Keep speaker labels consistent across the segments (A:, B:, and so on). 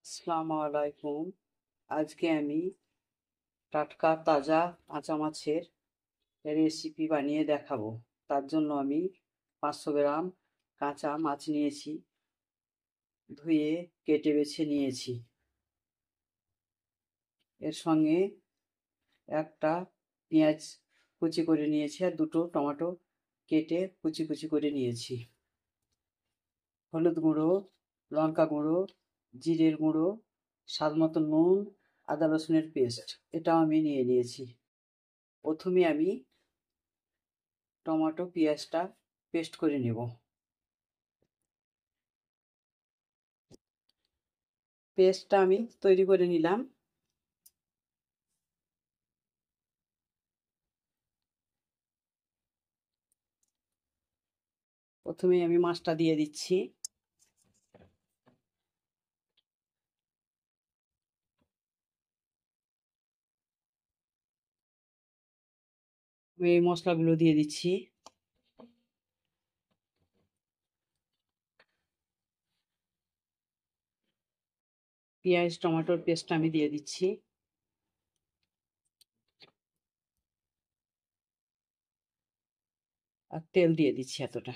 A: আসসালামু আলাইকুম। আজকে আমি টাটকা তাজা কাঁচা মাছের রেসিপি বানিয়ে দেখাবো। তার জন্য আমি 500 গ্রাম কাঁচা মাছ নিয়েছি, ধুয়ে কেটে বেছে নিয়েছি। এর সঙ্গে একটা পেঁয়াজ কুচি করে নিয়েছি আর দুটো টমেটো কেটে কুচি কুচি করে নিয়েছি। হলুদ গুঁড়ো, লঙ্কা গুঁড়ো, জিরের গুঁড়ো, স্বাদ মতো নুন, আদা রসুনের পেস্ট এটাও আমি নিয়ে নিয়েছি। প্রথমে আমি টমেটো পেঁয়াজটা পেস্ট করে নেব। পেস্টটা আমি তৈরি করে নিলাম। প্রথমে আমি মাছটা দিয়ে দিচ্ছি। আমি এই মশলাগুলো দিয়ে দিচ্ছি। পেঁয়াজ টমেটোর পেস্টটা আমি দিয়ে দিচ্ছি। আর তেল দিয়ে দিচ্ছি এতটা।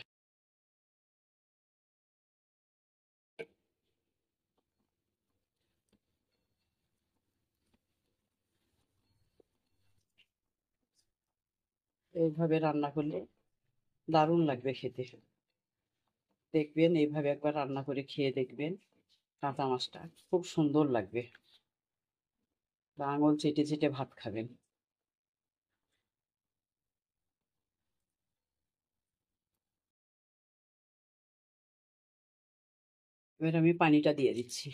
A: এইভাবে রান্না করলে দারুণ লাগবে খেতে। দেখবেন এইভাবে একবার রান্না করে খেয়ে দেখবেন, কাঁচা মাছটা খুব সুন্দর লাগবে। আঙুল চেটে চেটে ভাত খাবেন। এবার আমি পানিটা দিয়ে দিচ্ছি।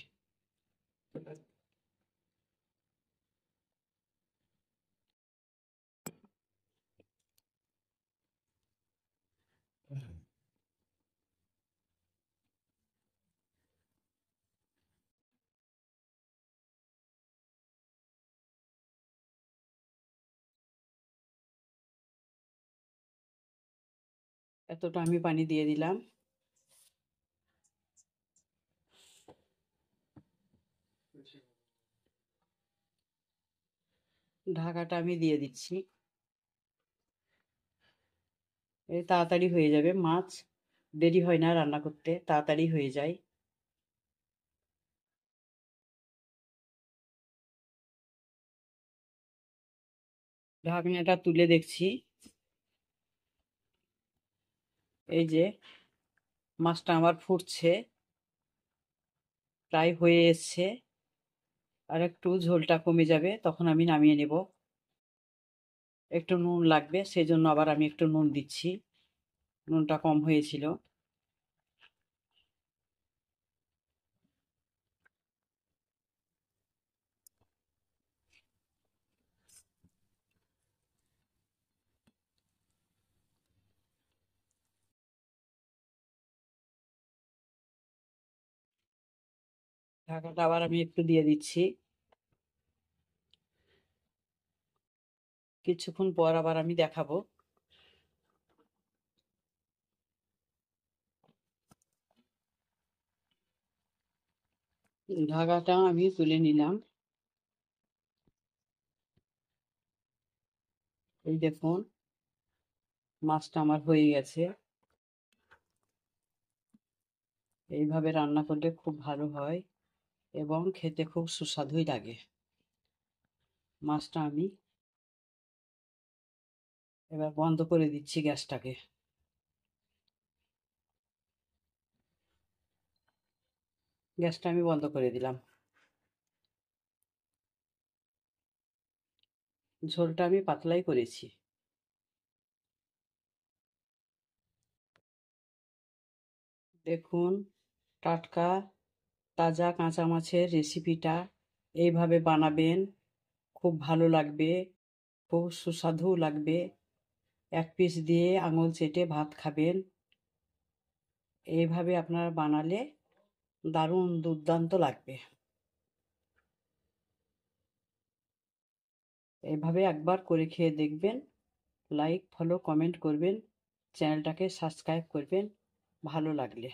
A: এতটা আমি পানি দিয়ে দিলাম। ঢাকাটা আমি দিয়ে দিচ্ছি। এই তাড়াতাড়ি হয়ে যাবে, মাছ দেরি হয় না রান্না করতে, তাড়াতাড়ি হয়ে যায়। ঢাকনাটা তুলে দেখছি, এই যে মাছটা আমার ফুটছে, প্রায় হয়ে এসছে। আর একটু ঝোলটা কমে যাবে, তখন আমি নামিয়ে নেব। একটু নুন লাগবে, সেই জন্য আবার আমি একটু নুন দিচ্ছি। নুনটা কম হয়েছিল। ঢাকাটা আবার আমি একটু দিয়ে দিচ্ছি। কিছুক্ষণ পর আবার আমি দেখাবো। ঢাকাটা আমি তুলে নিলাম। এই দেখুন, মাছটা আমার হয়ে গেছে। এইভাবে রান্না করলে খুব ভালো হয় এবং খেতে খুব সুস্বাদুই লাগে। মাছটা আমি এবার বন্ধ করে দিচ্ছি গ্যাসটাকে। গ্যাসটা আমি বন্ধ করে দিলাম। ঝোলটা আমি পাতলাই করেছি। দেখুন, টাটকা তাজা কাঁচা মাছের রেসিপিটা এইভাবে বানাবেন, খুব ভালো লাগবে, খুব সুস্বাদু লাগবে। এক পিস দিয়ে আঙুল চেটে ভাত খাবেন। এইভাবে আপনারা বানালে দারুণ দুর্দান্ত লাগবে। এইভাবে একবার করে খেয়ে দেখবেন। লাইক ফলো কমেন্ট করবেন, চ্যানেলটাকে সাবস্ক্রাইব করবেন ভালো লাগলে।